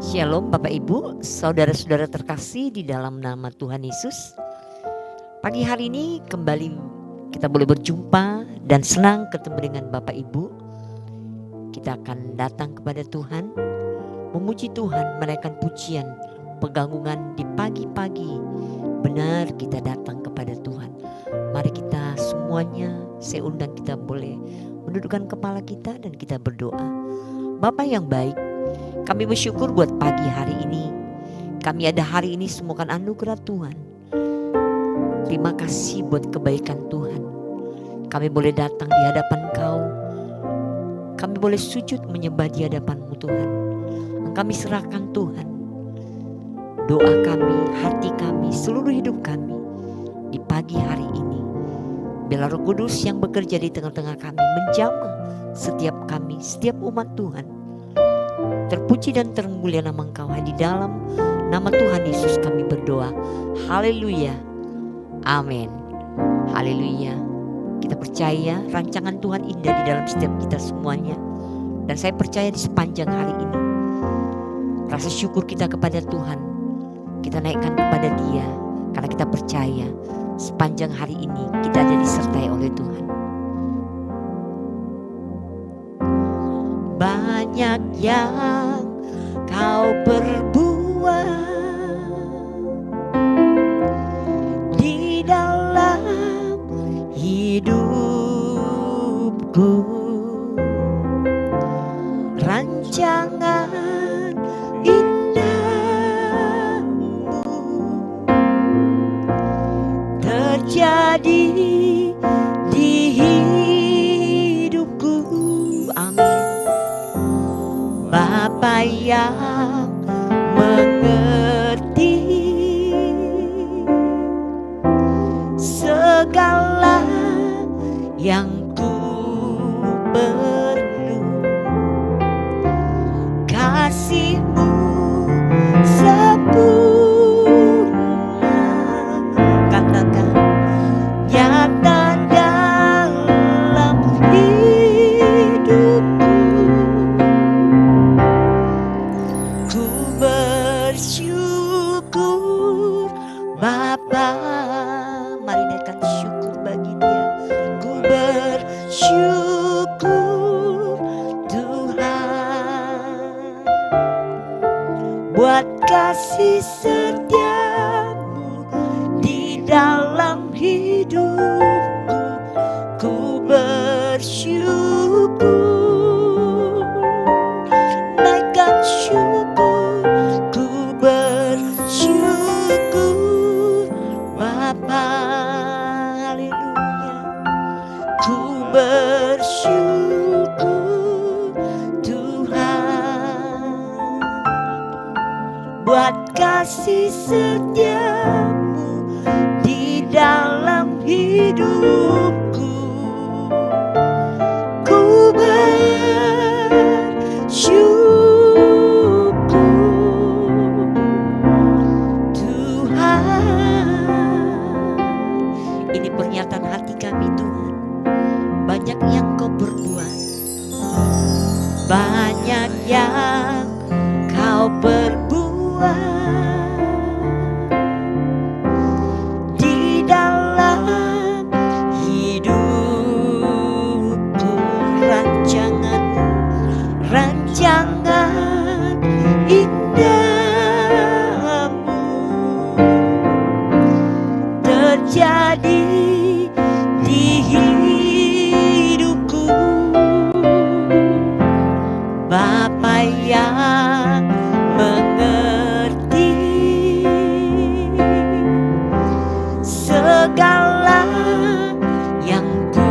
Shalom Bapak Ibu, saudara-saudara terkasih di dalam nama Tuhan Yesus. Pagi hari ini kembali kita boleh berjumpa dan senang ketemu dengan Bapak Ibu. Kita akan datang kepada Tuhan, memuji Tuhan, menaikkan pujian, penggangungan di pagi-pagi. Benar kita datang kepada Tuhan. Mari kita semuanya, saya undang kita boleh mendudukkan kepala kita dan kita berdoa. Bapa yang baik, kami bersyukur buat pagi hari ini. Kami ada hari ini semua kan anugerah Tuhan. Terima kasih buat kebaikan Tuhan. Kami boleh datang di hadapan Kau. Kami boleh sujud menyembah di hadapan-Mu Tuhan. Kami serahkan Tuhan doa kami, hati kami, seluruh hidup kami di pagi hari ini. Biarlah Roh Kudus yang bekerja di tengah-tengah kami menjamah setiap kami, setiap umat Tuhan. Terpuji dan termulia nama Engkau, di dalam nama Tuhan Yesus kami berdoa. Haleluya. Amin. Haleluya. Kita percaya rancangan Tuhan indah di dalam setiap kita semuanya. Dan saya percaya di sepanjang hari ini, rasa syukur kita kepada Tuhan kita naikkan kepada Dia, karena kita percaya sepanjang hari ini kita ada disertai oleh Tuhan. Banyak yang Kau perbuat di dalam hidupku, rancangan indahmu terjadi di hidupku. Amin. Bapa yang mengerti segala yang ku perlu, kasih-Mu sempurna, katakan nyata dalam hidupku. Ku bersyukur Bapa. Mari naikkan syukur bagi Dia. Ku bersyukur Tuhan buat kasih setiamu di dalam hidupku. Ku bersyukur, naikkan syukur. Ku bersyukur Bapa. Haleluya. Ku bersyukur Tuhan buat kasih setiamu di dalam hidupku. Ku bersyukur Tuhan. Ini pernyataan hati kami Tuhan. Banyak yang Kau perbuat, banyak yang Kau perbuat di dalam hidupku, rancangan indahmu terjadi di hidupku. Bapa yang mengerti segala yang ku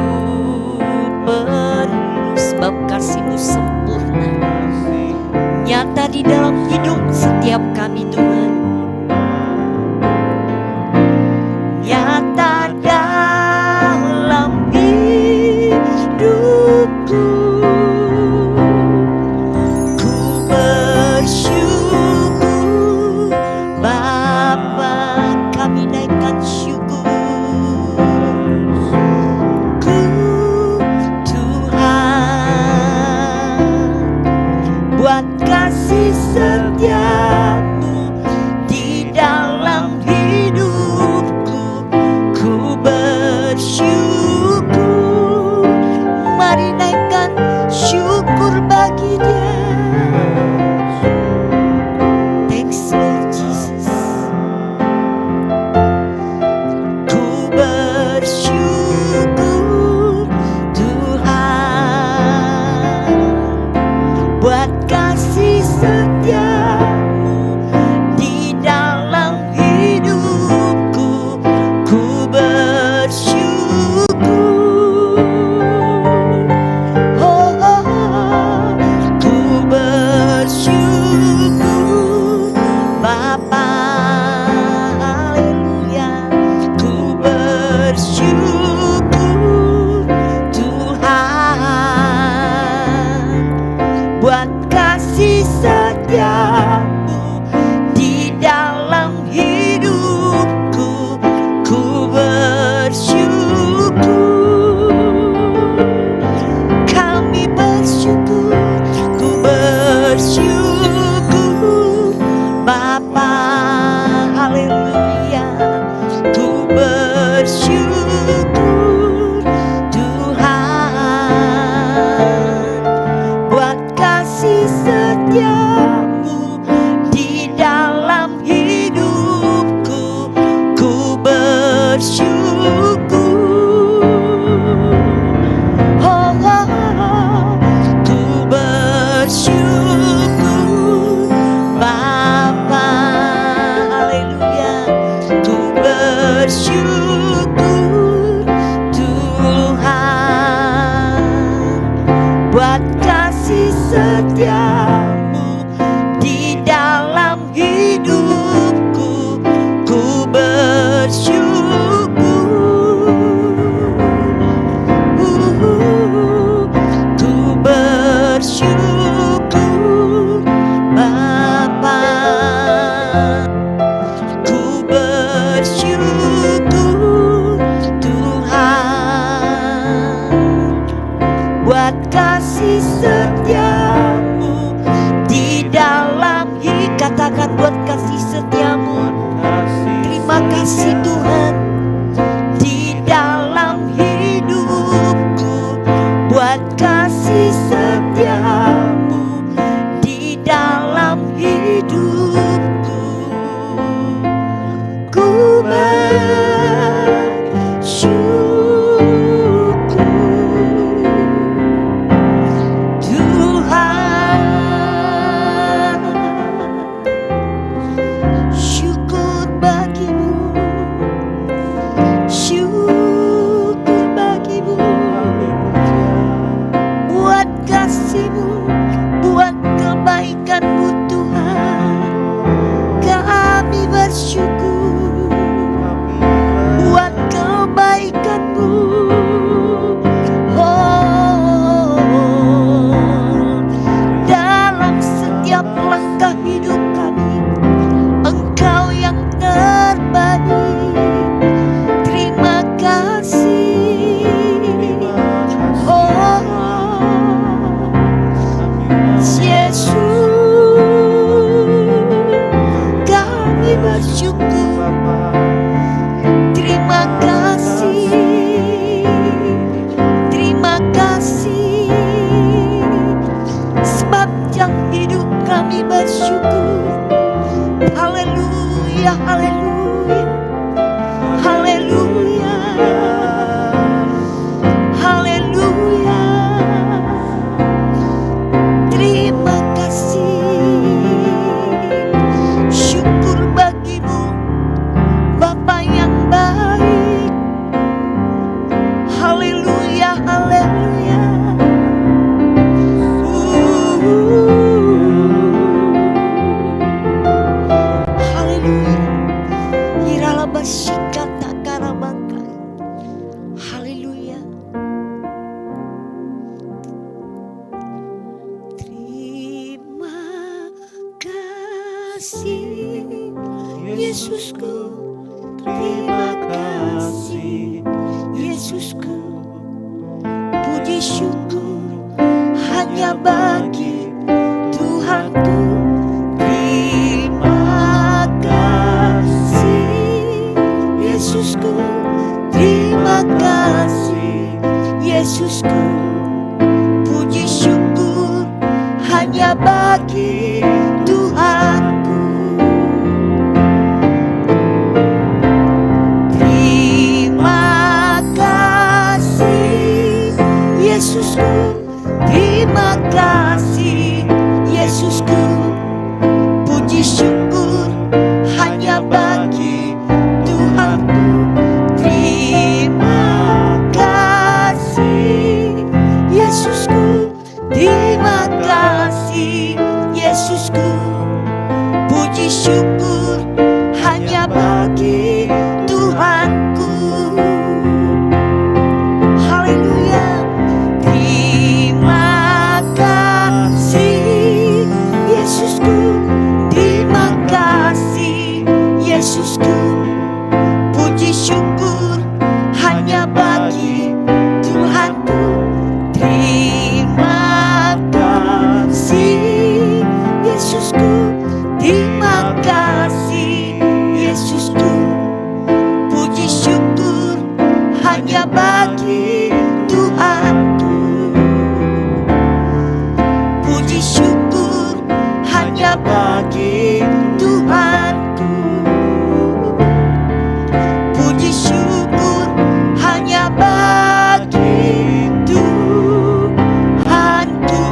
perlu, sebab kasih-Mu sempurna nyata di dalam hidup setiap kami Tuhan. Nyata dalam hidupku. Ku bersyukur Bapa. Kami naikkan syukur ku Tuhan buat kasih setiamu di dalam hidupku, ku bersyukur. Mari naikkan syukur bagi Dia. Thanks Lord Jesus. Ku bersyukur Tuhan buat kasih setiamu di dalam hidupku, ku bersyukur. Oh, oh, oh, ku bersyukur Bapa, haleluya. Ku bersyukur Tuhan buat kasih setiamu di dalam hidupku, ku bersyukur. Kami bersyukur, ku bersyukur Bapa, haleluya. Ku bersyukur Tuhan buat kasih setiamu di dalam hidupku, ku bersyukur. Oh, oh, oh, ku bersyukur Bapa, haleluya. Ku bersyukur Tuhan buat kasih setiamu di dalam hidupku, ku bersyukur. Ku bersyukur Bapa, ku bersyukur Tuhan buat kasih setiamu di dalam katakan buat kasih setiamu. Terima kasih Tuhan di dalam hidupku, buat kasih setiamu di dalam hidupku, ku bersyukur Tuhan. Syukur bagimu, syukur bagimu, buat kasih-Mu, buat kebaikan-Mu Tuhan. Kami bersyukur buat kebaikan-Mu. Oh, dalam setiap langkah hidup kami, Engkau yang terbaik. Terima kasih. Oh, Yesus, kami bersyukur. Terima kasih. Terima kasih. Sepanjang hidup kami bersyukur. Haleluya, haleluya, haleluya, haleluya. Terima kasih. Syukur bagimu Bapa yang baik. Haleluya, haleluya. Haleluya. Iralabasikata karabakai. Haleluya. Terima kasih Yesusku. Terima kasih Yesusku. Puji syukur hanya bagi Tuhan. bagi Tuhanku. Terima kasih Yesusku, terima kasih Yesusku. Puji syukur hanya bagi Tuhanku. Terima kasih Yesusku, terima kasih Yesusku. Puji syukur hanya bagi Tuhanku. Haleluya. Terima kasih Yesusku, terima kasih Yesusku. Puji syukur hanya bagi Tuhanku. Terima kasih Yesusku, terima kasih Yesusku. Puji syukur hanya bagi Tuhanku. Puji syukur hanya bagi Tuhanku. Puji syukur hanya bagi Tuhanku.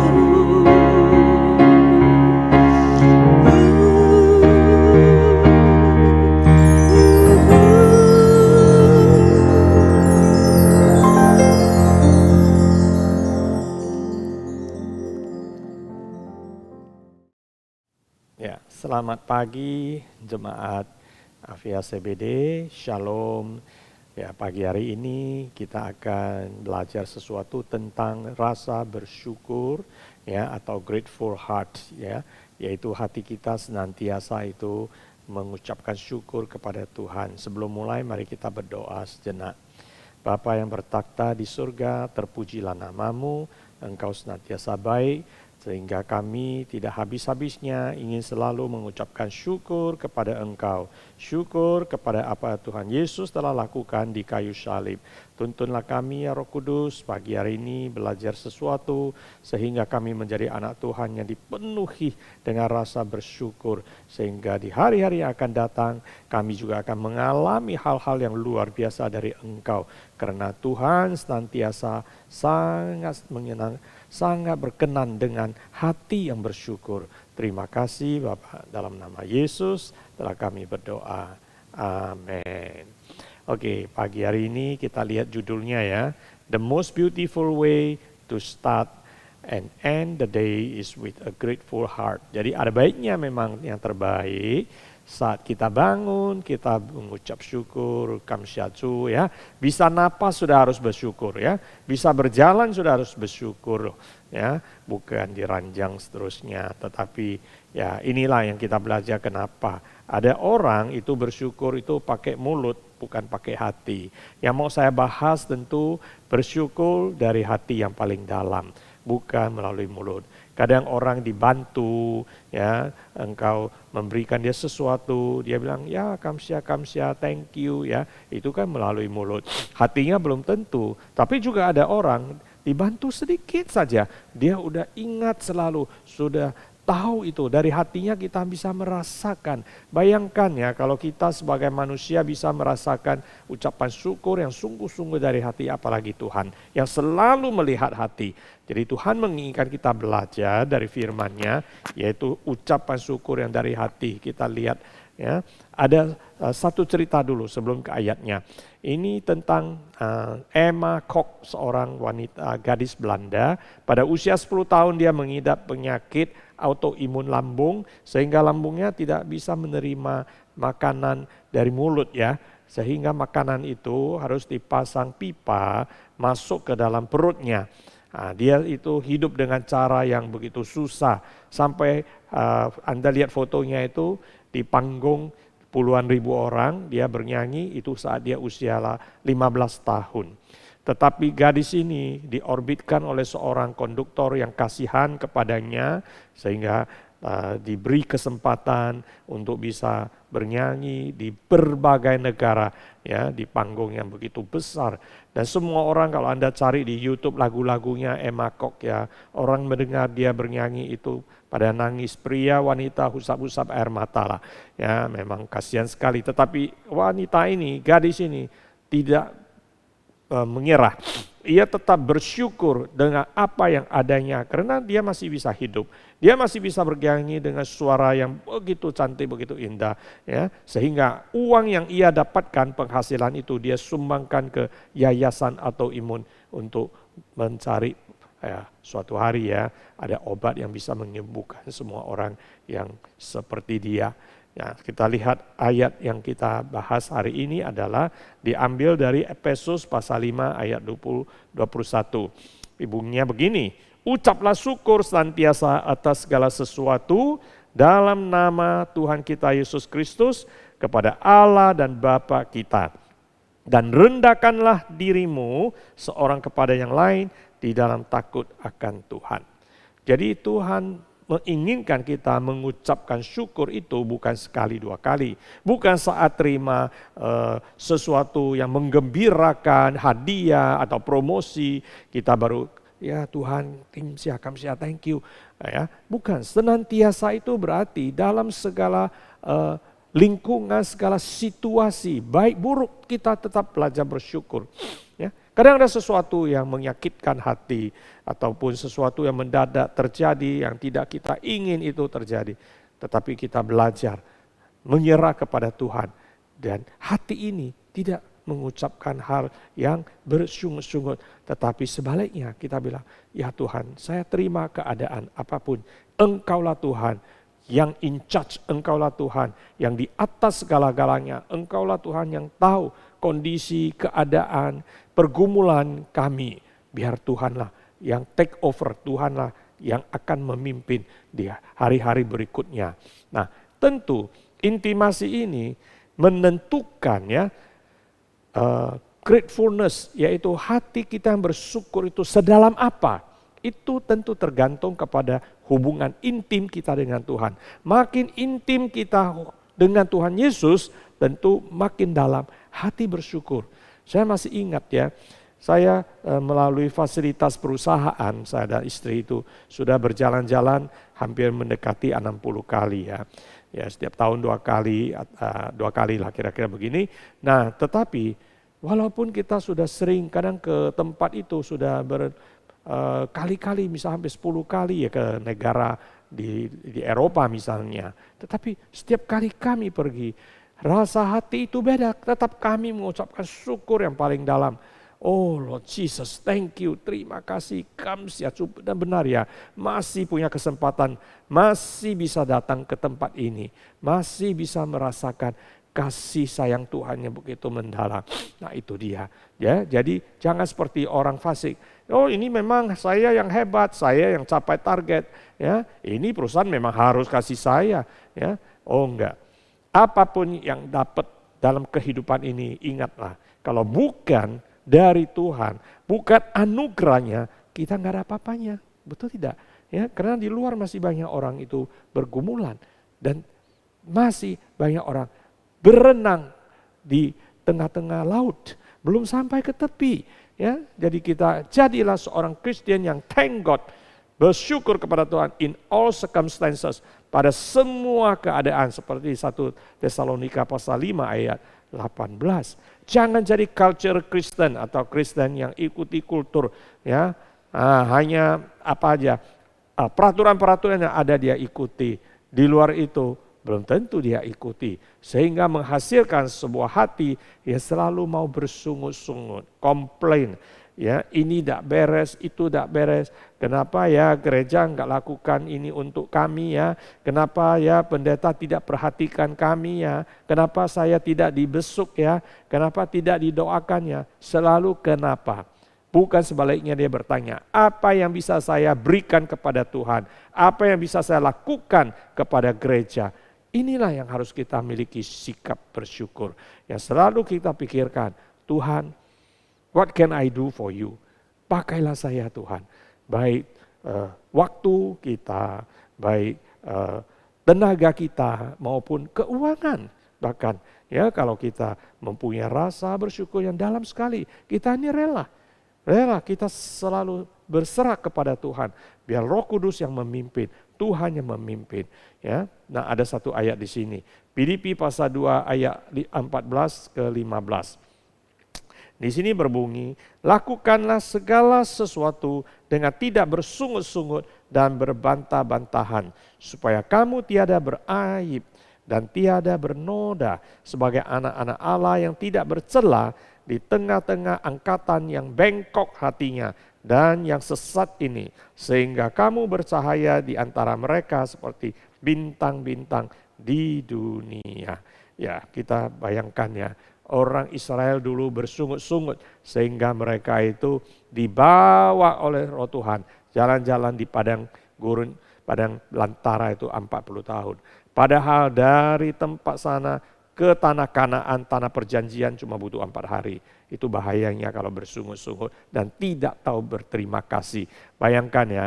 Ya, selamat pagi jemaat Afia CBD, Shalom. Ya, pagi hari ini kita akan belajar sesuatu tentang rasa bersyukur ya atau grateful heart ya, yaitu hati kita senantiasa itu mengucapkan syukur kepada Tuhan. Sebelum mulai mari kita berdoa sejenak. Bapa yang bertakhta di surga, terpujilah namamu, Engkau senantiasa baik, sehingga kami tidak habis-habisnya ingin selalu mengucapkan syukur kepada Engkau. Syukur kepada apa Tuhan Yesus telah lakukan di kayu salib. Tuntunlah kami ya Roh Kudus pagi hari ini belajar sesuatu sehingga kami menjadi anak Tuhan yang dipenuhi dengan rasa bersyukur. Sehingga di hari-hari yang akan datang kami juga akan mengalami hal-hal yang luar biasa dari Engkau. Karena Tuhan senantiasa sangat menyenangkan, sangat berkenan dengan hati yang bersyukur. Terima kasih Bapak, dalam nama Yesus telah kami berdoa. Amin. Oke, pagi hari ini kita lihat judulnya ya. The most beautiful way to start and end the day is with a grateful heart. Jadi ada baiknya memang yang terbaik saat kita bangun, kita mengucap syukur, kamsyatsu ya. Bisa napas sudah harus bersyukur ya. Bisa berjalan sudah harus bersyukur ya. Bukan diranjang seterusnya. Tetapi ya inilah yang kita belajar kenapa. Ada orang itu bersyukur itu pakai mulut, bukan pakai hati. Yang mau saya bahas tentu bersyukur dari hati yang paling dalam. Bukan melalui mulut. Kadang orang dibantu, ya, engkau memberikan dia sesuatu, dia bilang, ya kamsia, thank you, ya, itu kan melalui mulut. Hatinya belum tentu, tapi juga ada orang dibantu sedikit saja, dia udah ingat selalu, sudah tahu itu, dari hatinya kita bisa merasakan. Bayangkan ya, kalau kita sebagai manusia bisa merasakan ucapan syukur yang sungguh-sungguh dari hati, apalagi Tuhan yang selalu melihat hati. Jadi Tuhan menginginkan kita belajar dari firman-Nya, yaitu ucapan syukur yang dari hati. Kita lihat ya, ada satu cerita dulu sebelum ke ayatnya. Ini tentang Emma Kok, seorang wanita gadis Belanda. Pada usia 10 tahun dia mengidap penyakit autoimun lambung, sehingga lambungnya tidak bisa menerima makanan dari mulut ya. Sehingga makanan itu harus dipasang pipa masuk ke dalam perutnya. Nah, dia itu hidup dengan cara yang begitu susah. Sampai Anda lihat fotonya itu di panggung puluhan ribu orang, dia bernyanyi itu saat dia usia 15 tahun. Tetapi gadis ini diorbitkan oleh seorang konduktor yang kasihan kepadanya, sehingga diberi kesempatan untuk bisa bernyanyi di berbagai negara, ya, di panggung yang begitu besar. Dan semua orang kalau Anda cari di YouTube lagu-lagunya Emma Kok, ya, orang mendengar dia bernyanyi itu pada nangis, pria wanita husap-husap air mata lah. Ya, memang kasihan sekali. Tetapi wanita ini, gadis ini tidak menyerah. Ia tetap bersyukur dengan apa yang adanya karena dia masih bisa hidup. Dia masih bisa bernyanyi dengan suara yang begitu cantik, begitu indah, ya. Sehingga uang yang ia dapatkan, penghasilan itu dia sumbangkan ke yayasan atau imun untuk mencari, ya, suatu hari, ya, ada obat yang bisa menyembuhkan semua orang yang seperti dia. Ya, kita lihat ayat yang kita bahas hari ini adalah diambil dari Efesus pasal 5 ayat 21. Bunyinya begini, ucaplah syukur senantiasa atas segala sesuatu dalam nama Tuhan kita Yesus Kristus kepada Allah dan Bapa kita. Dan rendahkanlah dirimu seorang kepada yang lain di dalam takut akan Tuhan. Jadi Tuhan menginginkan kita mengucapkan syukur itu bukan sekali dua kali. Bukan saat terima sesuatu yang menggembirakan, hadiah atau promosi, kita baru, ya Tuhan, tim siakam thank you. Ya, bukan, senantiasa itu berarti dalam segala lingkungan, segala situasi, baik buruk, kita tetap belajar bersyukur. Ya, kadang ada sesuatu yang menyakitkan hati, ataupun sesuatu yang mendadak terjadi yang tidak kita ingin itu terjadi. Tetapi kita belajar menyerah kepada Tuhan. Dan hati ini tidak mengucapkan hal yang bersungut-sungut. Tetapi sebaliknya kita bilang, ya Tuhan, saya terima keadaan apapun. Engkaulah Tuhan yang in charge, Engkaulah Tuhan yang di atas segala-galanya. Engkaulah Tuhan yang tahu kondisi, keadaan, pergumulan kami. Biar Tuhanlah yang take over, Tuhanlah yang akan memimpin di hari-hari berikutnya. Nah, tentu intimasi ini menentukan, ya, gratefulness, yaitu hati kita yang bersyukur itu sedalam apa. Itu tentu tergantung kepada hubungan intim kita dengan Tuhan. Makin intim kita dengan Tuhan Yesus, tentu makin dalam hati bersyukur. Saya masih ingat, ya, saya melalui fasilitas perusahaan, saya dan istri itu sudah berjalan-jalan hampir mendekati 60 kali, ya. Ya, setiap tahun 2 kali, 2 kali lah kira-kira begini. Nah, tetapi walaupun kita sudah sering kadang ke tempat itu sudah berkali-kali, misalnya hampir 10 kali, ya, ke negara di Eropa misalnya. Tetapi setiap kali kami pergi, rasa hati itu beda, tetap kami mengucapkan syukur yang paling dalam. Oh Lord Jesus, thank you, terima kasih, dan benar, ya, masih punya kesempatan, masih bisa datang ke tempat ini, masih bisa merasakan kasih sayang Tuhan yang begitu mendalam. Nah, itu dia, ya. Jadi jangan seperti orang fasik. Oh, ini memang saya yang hebat, saya yang capai target, ya. Ini perusahaan memang harus kasih saya, ya. Oh enggak. Apapun yang dapat dalam kehidupan ini, ingatlah, kalau bukan dari Tuhan, bukan anugerahnya, kita nggak ada apa-apanya, betul tidak? Ya, karena di luar masih banyak orang itu bergumulan dan masih banyak orang berenang di tengah-tengah laut, belum sampai ke tepi. Ya, jadi kita jadilah seorang Kristen yang thank God, bersyukur kepada Tuhan in all circumstances, pada semua keadaan, seperti 1 Tesalonika pasal 5 ayat 18. Jangan jadi culture Kristen atau Kristen yang ikuti kultur, ya. Hanya apa aja peraturan-peraturan yang ada dia ikuti. Di luar itu belum tentu dia ikuti, sehingga menghasilkan sebuah hati yang selalu mau bersungut-sungut, komplain. Ya, ini tidak beres, itu tidak beres. Kenapa, ya, gereja enggak lakukan ini untuk kami, ya? Kenapa, ya, pendeta tidak perhatikan kami, ya? Kenapa saya tidak dibesuk, ya? Kenapa tidak didoakan, ya? Selalu kenapa. Bukan sebaliknya dia bertanya, apa yang bisa saya berikan kepada Tuhan? Apa yang bisa saya lakukan kepada gereja? Inilah yang harus kita miliki, sikap bersyukur. Yang selalu kita pikirkan, Tuhan, what can I do for you? Pakailah saya Tuhan. Baik waktu kita, baik tenaga kita maupun keuangan. Bahkan ya kalau kita mempunyai rasa bersyukur yang dalam sekali, kita ini rela kita selalu berserah kepada Tuhan. Biar Roh Kudus yang memimpin, Tuhan yang memimpin. Ya, nah ada satu ayat di sini, Filipi pasal 2 ayat 14 ke 15. Di sini berbunyi, lakukanlah segala sesuatu dengan tidak bersungut-sungut dan berbantah-bantahan, supaya kamu tiada beraib dan tiada bernoda sebagai anak-anak Allah yang tidak bercela di tengah-tengah angkatan yang bengkok hatinya dan yang sesat ini, sehingga kamu bercahaya di antara mereka seperti bintang-bintang di dunia. Ya, kita bayangkan ya, orang Israel dulu bersungut-sungut sehingga mereka itu dibawa oleh Roh Tuhan jalan-jalan di padang gurun, padang belantara itu 40 tahun. Padahal dari tempat sana ke tanah Kanaan, tanah perjanjian cuma butuh 4 hari. Itu bahayanya kalau bersungut-sungut dan tidak tahu berterima kasih. Bayangkan ya,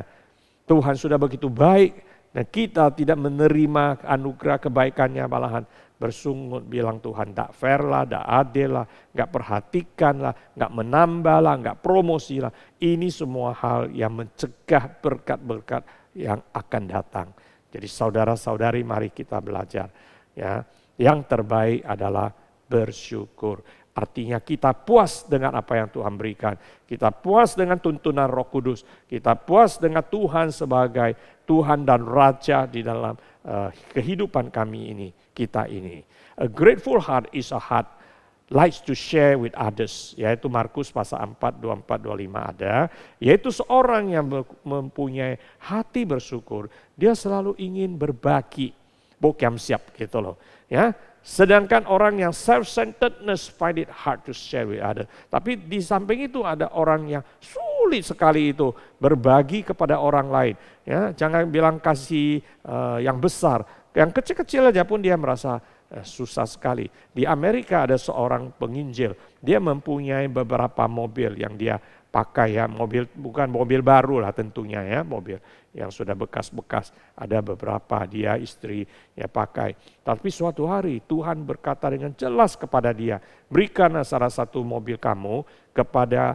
Tuhan sudah begitu baik dan kita tidak menerima anugerah kebaikannya, malahan bersungut bilang Tuhan tak fair lah, tak adil lah, gak perhatikan lah, gak menambah lah, gak promosi lah. Ini semua hal yang mencegah berkat-berkat yang akan datang. Jadi saudara-saudari, mari kita belajar ya. Yang terbaik adalah bersyukur. Artinya kita puas dengan apa yang Tuhan berikan. Kita puas dengan tuntunan Roh Kudus. Kita puas dengan Tuhan sebagai Tuhan dan Raja di dalam kehidupan kami ini, kita ini. A grateful heart is a heart likes to share with others. Yaitu Markus pasal 4, 24, 25 ada. Yaitu seorang yang mempunyai hati bersyukur. Dia selalu ingin berbagi. Bokiam siap gitu loh. Ya, sedangkan orang yang self-centeredness find it hard to share with others. Tapi di samping itu ada orang yang sulit sekali itu berbagi kepada orang lain. Ya, jangan bilang kasih yang besar, yang kecil-kecil aja pun dia merasa susah sekali. Di Amerika ada seorang penginjil, dia mempunyai beberapa mobil yang dia pakai ya, mobil bukan mobil baru lah tentunya ya, mobil yang sudah bekas-bekas, ada beberapa dia istri ya pakai. Tapi suatu hari Tuhan berkata dengan jelas kepada dia, berikan salah satu mobil kamu kepada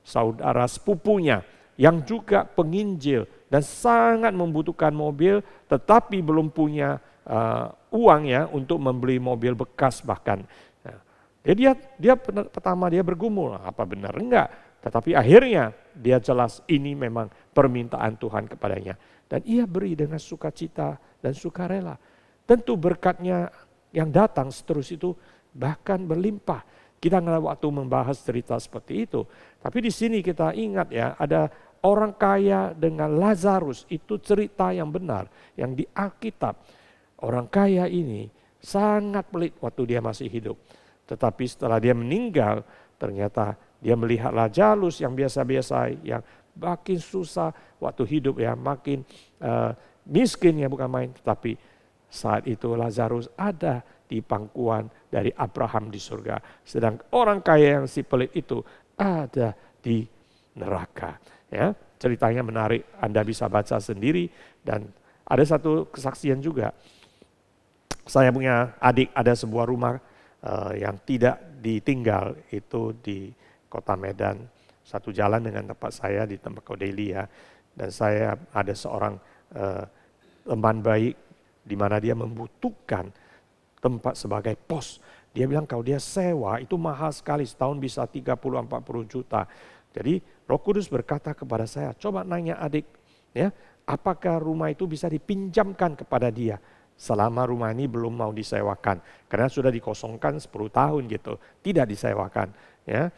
saudara sepupunya yang juga penginjil dan sangat membutuhkan mobil, tetapi belum punya uang ya untuk membeli mobil bekas bahkan. Nah, dia pertama dia bergumul, apa benar enggak? Tetapi akhirnya dia jelas ini memang permintaan Tuhan kepadanya. Dan ia beri dengan sukacita dan sukarela. Tentu berkatnya yang datang seterus itu bahkan berlimpah. Kita nggak waktu membahas cerita seperti itu. Tapi di sini kita ingat ya, ada orang kaya dengan Lazarus, itu cerita yang benar. Yang di Alkitab, orang kaya ini sangat pelit waktu dia masih hidup. Tetapi setelah dia meninggal, ternyata dia melihat Lazarus yang biasa-biasa, yang makin susah waktu hidup ya, makin miskin ya bukan main. Tetapi saat itu Lazarus ada di pangkuan dari Abraham di surga. Sedang orang kaya yang si pelit itu ada di neraka. Ya, ceritanya menarik, Anda bisa baca sendiri. Dan ada satu kesaksian juga. Saya punya adik, ada sebuah rumah yang tidak ditinggal, itu di Kota Medan, satu jalan dengan tempat saya di Tembakau Daily ya. Dan saya ada seorang teman baik di mana dia membutuhkan tempat sebagai pos. Dia bilang kalau dia sewa itu mahal sekali, setahun bisa 30-40 juta. Jadi Roh Kudus berkata kepada saya, coba nanya adik ya, apakah rumah itu bisa dipinjamkan kepada dia selama rumah ini belum mau disewakan. Karena sudah dikosongkan 10 tahun gitu, tidak disewakan ya.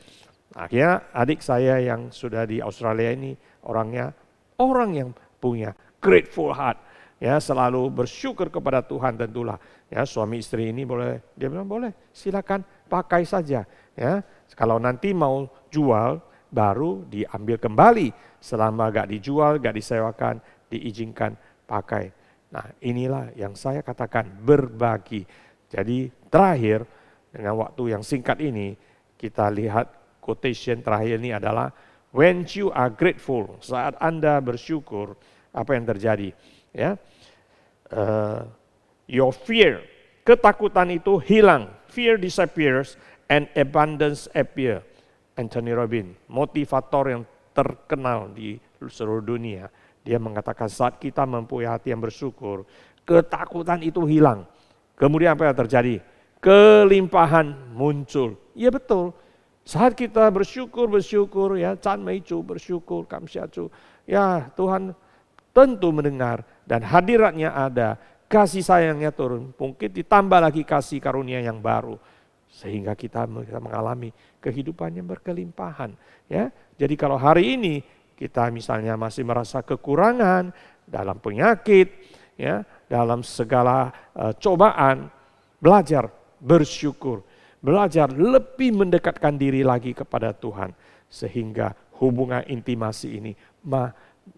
Akhirnya adik saya yang sudah di Australia ini orang yang punya grateful heart ya, selalu bersyukur kepada Tuhan tentulah ya. Suami istri ini boleh, dia bilang boleh, silakan pakai saja ya. Kalau nanti mau jual baru diambil kembali, selama gak dijual, gak disewakan, diizinkan pakai. Nah inilah yang saya katakan berbagi. Jadi terakhir dengan waktu yang singkat ini kita lihat quotation terakhir ini adalah when you are grateful, saat Anda bersyukur apa yang terjadi ya. your fear. Ketakutan itu hilang. Fear disappears and abundance appear. Anthony Robbins, motivator yang terkenal di seluruh dunia. Dia mengatakan saat kita mempunyai hati yang bersyukur, ketakutan itu hilang. Kemudian apa yang terjadi? Kelimpahan muncul. Iya betul. Saat kita bersyukur ya, Chan Meicu bersyukur, Kamsiacu. Ya Tuhan tentu mendengar dan hadiratnya ada. Kasih sayangnya turun, mungkin ditambah lagi kasih karunia yang baru. Sehingga kita mengalami kehidupan yang berkelimpahan. Ya, jadi kalau hari ini kita misalnya masih merasa kekurangan dalam penyakit, ya, dalam segala cobaan, belajar bersyukur, belajar lebih mendekatkan diri lagi kepada Tuhan. Sehingga hubungan intimasi ini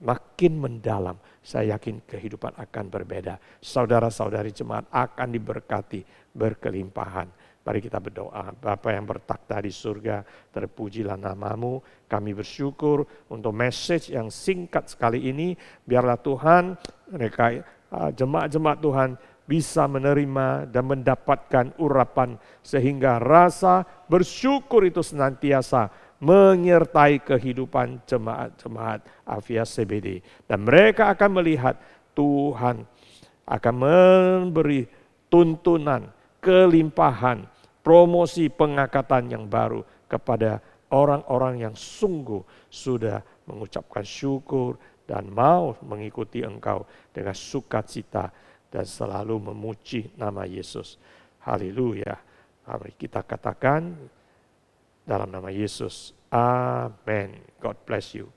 makin mendalam. Saya yakin kehidupan akan berbeda. Saudara-saudari jemaat akan diberkati berkelimpahan. Mari kita berdoa. Bapa yang bertakhta di surga, terpujilah namamu. Kami bersyukur untuk message yang singkat sekali ini. Biarlah Tuhan, mereka jemaat-jemaat Tuhan bisa menerima dan mendapatkan urapan. Sehingga rasa bersyukur itu senantiasa menyertai kehidupan jemaat-jemaat Afia CBD. Dan mereka akan melihat Tuhan akan memberi tuntunan, kelimpahan, promosi pengangkatan yang baru kepada orang-orang yang sungguh sudah mengucapkan syukur dan mau mengikuti Engkau dengan sukacita dan selalu memuji nama Yesus. Haleluya. Mari kita katakan dalam nama Yesus. Amen. God bless you.